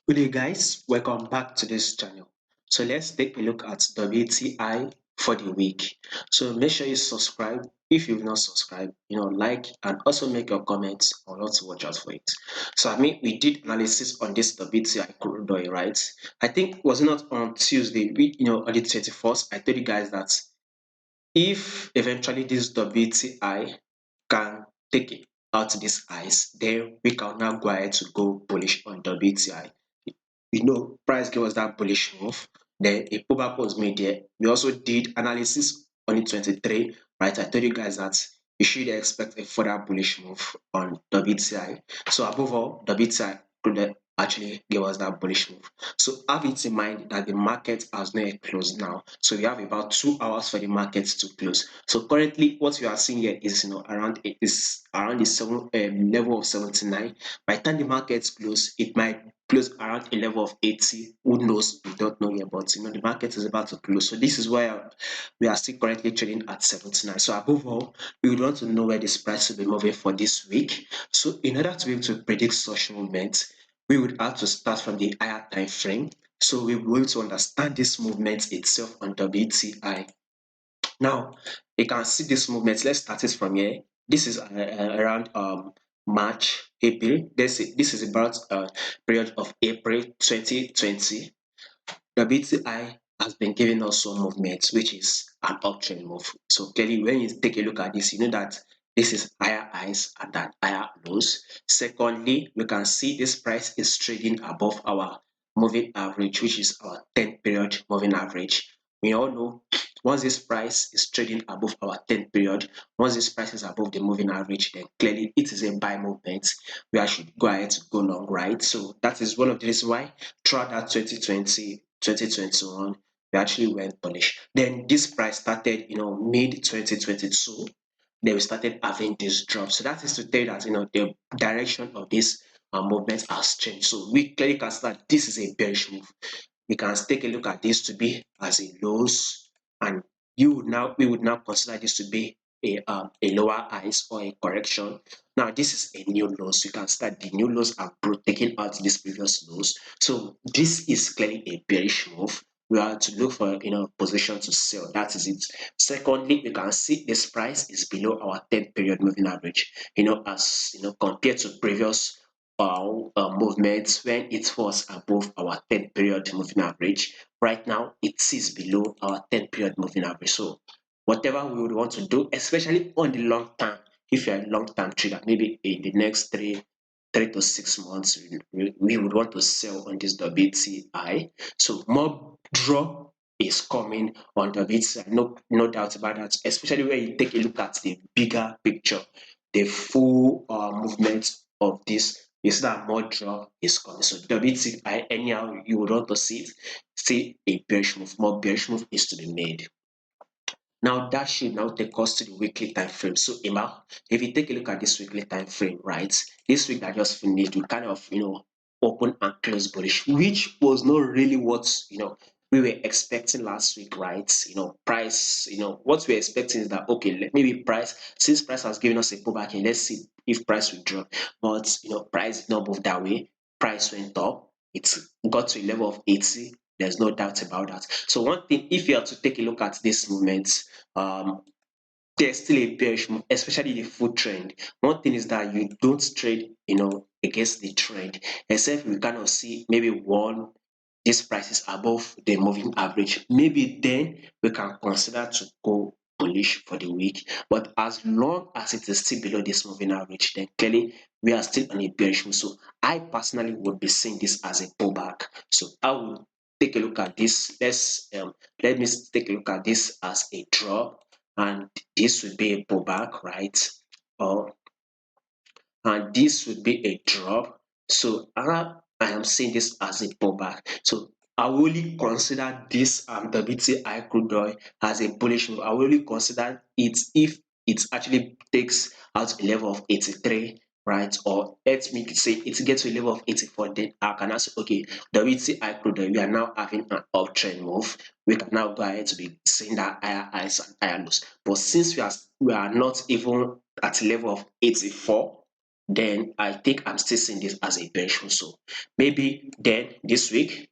Good day, guys. Welcome back to this channel. So let's take a look at WTI for the week. So make sure you subscribe if you've not subscribed. Like and also make your comments or not to watch out for it. So we did analysis on this WTI crude oil, right? I think was it not on Tuesday? On the 21st, I told you guys that if eventually this WTI can take out this ice, then we can now go ahead to go bullish on WTI. Price gave us that bullish move. Then a pullback was made there. We also did analysis on the 23, right? I told you guys that you should expect a further bullish move on WTI. So above all, WTI could actually give us that bullish move. So have it in mind that the market has not yet closed now. So we have about 2 hours for the market to close. So currently, what we are seeing here is around the level of 79. By the time the markets close, it might close around a level of 80. Who knows? We don't know yet, but the market is about to close. So this is why we are still currently trading at 79. So above all, we would want to know where this price will be moving for this week. So in order to be able to predict such movements, we would have to start from the higher time frame. So we will be able to understand this movement itself on WTI. Now, you can see this movement. Let's start it from here. This is around March, April. This is about period of April 2020. WTI has been giving us some movement, which is an uptrend move. So clearly, when you take a look at this, you know that this is higher highs and that higher lows. Secondly, we can see this price is trading above our moving average, which is our 10 period moving average. We all know once this price is trading above our 10 period, once this price is above the moving average, then clearly it is a buy movement where I should go ahead to go long, right? So that is one of the reasons why throughout that 2020, 2021, we actually went bullish. Then this price started, mid 2022. Then we started having this drop. So that is to tell you that the direction of this movement has changed. So we clearly can see that this is a bearish move. We can take a look at this to be as a lows, and we would now consider this to be a lower highs or a correction. Now this is a new low, so you can start the new lows are taking out this previous lows. So this is clearly a bearish move. We are to look for position to sell. That is it. Secondly, we can see this price is below our 10 period moving average. As compared to previous movements when it was above our 10 period moving average. Right now, it is below our 10 period moving average. So whatever we would want to do, especially on the long term, if you're a long-term trader, maybe in the next three to 6 months, we would want to sell on this WTI. So more draw is coming on WTI, no doubt about that, especially when you take a look at the bigger picture, the full movement of this. You see that more draw is coming. So WTI, anyhow you would want to see a bearish move, more bearish move is to be made. Now that should now take us to the weekly time frame. So Emma, if you take a look at this weekly time frame, right? This week that just finished, we kind of open and close bullish, which was not really what we were expecting last week, right? Price, what we're expecting is that okay, maybe price, since price has given us a pullback, and let's see if price will drop. But price did not move that way. Price went up. It got to a level of 80. There's no doubt about that. So one thing, if you are to take a look at this movement, um, there's still a bearish move, especially the full trend. One thing is that you don't trade, against the trend, except we kind of see maybe this price is above the moving average. Maybe then we can consider to go bullish for the week. But as long as it is still below this moving average, then clearly we are still on a bearish move. So I personally would be seeing this as a pullback. So I would take a look at this. Let me take a look at this as a drop, and this would be a pullback, right? Or and this would be a drop. So I am seeing this as a pullback. So I will only consider this WTI crude oil as a bullish move. I will only consider it if it actually takes out a level of 83, right? Or let me say it gets to a level of 84. Then I can ask, okay, WTI crude oil, we are now having an uptrend move. We can now go ahead to be seeing that higher highs and higher lows. But since we are not even at a level of 84, then I think I'm still seeing this as a bearish. So maybe then this week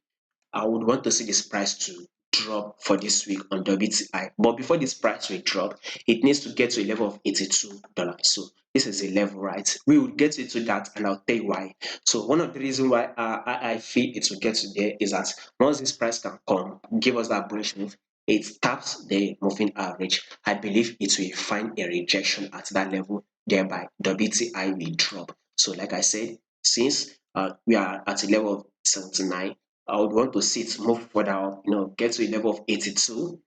I would want to see this price to drop for this week on WTI. But before this price will drop, it needs to get to a level of $82. So this is a level, right? We will get into that and I'll tell you why. So one of the reasons why I feel it will get to there is that once this price can come, give us that bullish move, it taps the moving average. I believe it will find a rejection at that level, thereby WTI will drop. So like I said, since we are at a level of 79, I would want to see it move further up, get to a level of 82,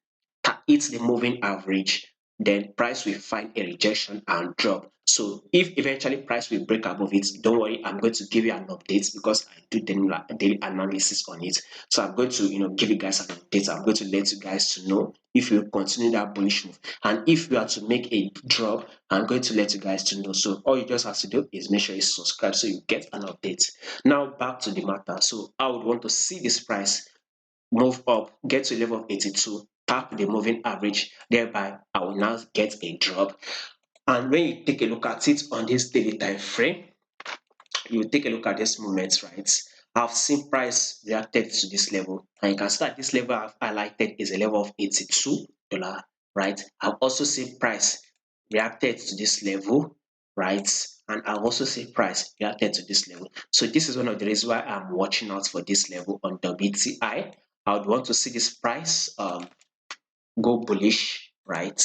hit the moving average, then price will find a rejection and drop. So if eventually price will break above it, don't worry, I'm going to give you an update because I do daily analysis on it. So I'm going to give you guys an update. I'm going to let you guys to know if you continue that bullish move. And if you are to make a drop, I'm going to let you guys to know. So all you just have to do is make sure you subscribe so you get an update. Now back to the matter. So I would want to see this price move up, get to a level of 82, tap the moving average, thereby I will now get a drop. And when you take a look at it on this daily time frame, you take a look at this movement, right? I've seen price reacted to this level, and you can start this level I've highlighted is a level of $82, right? I've also seen price reacted to this level, right? And I've also seen price reacted to this level. So this is one of the reasons why I'm watching out for this level on WTI. I would want to see this price go bullish, right?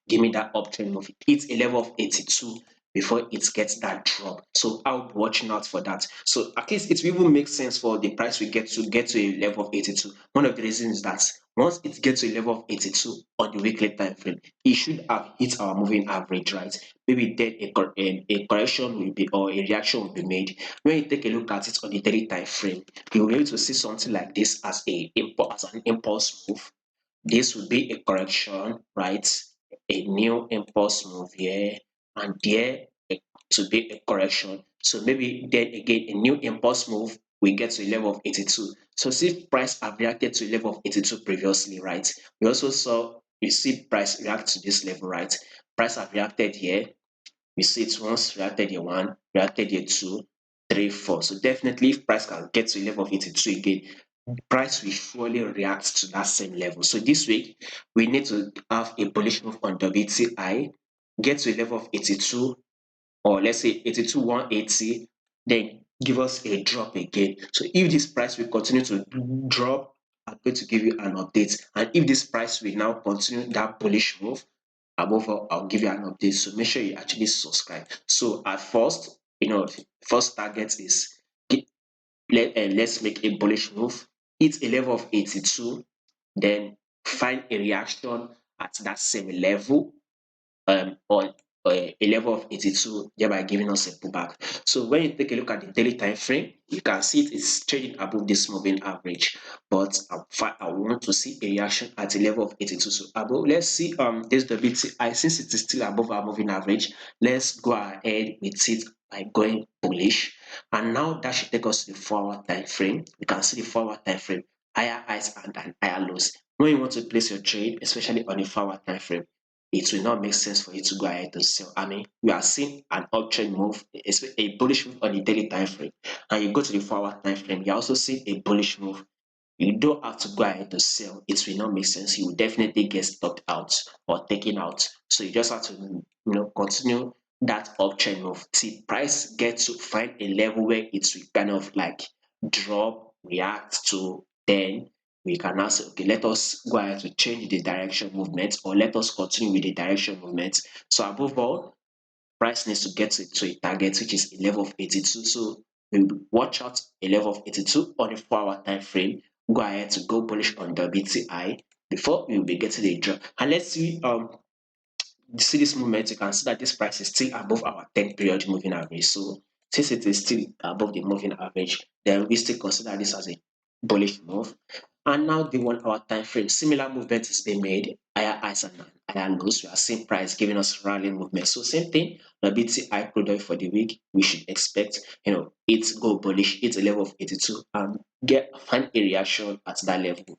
Give me that uptrend move. It's a level of 82 before it gets that drop. So I'll be watching out for that. So at least it will even make sense for the price we get to a level of 82. One of the reasons is that once it gets to a level of 82 on the weekly time frame, it should have hit our moving average, right? Maybe then a correction will be or a reaction will be made. When you take a look at it on the daily time frame, you will be able to see something like this as an impulse move. This would be a correction, right? A new impulse move here, and there to be a correction. So maybe then again a new impulse move we get to a level of 82. So see price have reacted to a level of 82 previously, right? We also saw you see price react to this level, right? Price have reacted here. We see it once reacted here one, reacted here two, three, four. So definitely if price can get to a level of 82 again, price will surely react to that same level. So this week, we need to have a bullish move on WTI, get to a level of 82, or let's say 82, 180, then give us a drop again. So if this price will continue to drop, I'm going to give you an update. And if this price will now continue that bullish move, above all, I'll give you an update. So make sure you actually subscribe. So at first, first target is let's make a bullish move, hit a level of 82, then find a reaction at that same level on a level of 82, thereby giving us a pullback. So when you take a look at the daily time frame, you can see it is trading above this moving average, but I want to see a reaction at a level of 82. So above, let's see this WTI, since it is still above our moving average, let's go ahead with it by going bullish. And now that should take us to the 4-hour time frame. You can see the 4-hour time frame, higher highs and higher lows. When you want to place your trade, especially on the 4-hour time frame, it will not make sense for you to go ahead to sell. I mean, we are seeing an uptrend move, a bullish move on the daily time frame, and you go to the 4-hour time frame, you're also seeing a bullish move. You don't have to go ahead to sell. It will not make sense. You will definitely get stopped out or taken out. So you just have to, continue that uptrend move. See, price get to find a level where it will kind of like drop, react to, then we can now say, okay, let us go ahead to change the direction movement, or let us continue with the direction movement. So above all, price needs to get to a target which is a level of 82. So we watch out a level of 82 on a 4-hour time frame. Go ahead to go bullish on WTI before we will be getting a drop. And let's see this movement, you can see that this price is still above our 10 period moving average. So since it is still above the moving average, then we still consider this as a bullish move. And now the 1-hour time frame, similar movement is being made, higher highs and higher lows. We are seeing price giving us rallying movement. So same thing, WTI crude for the week, we should expect it go bullish, it's a level of 82 and find a reaction at that level.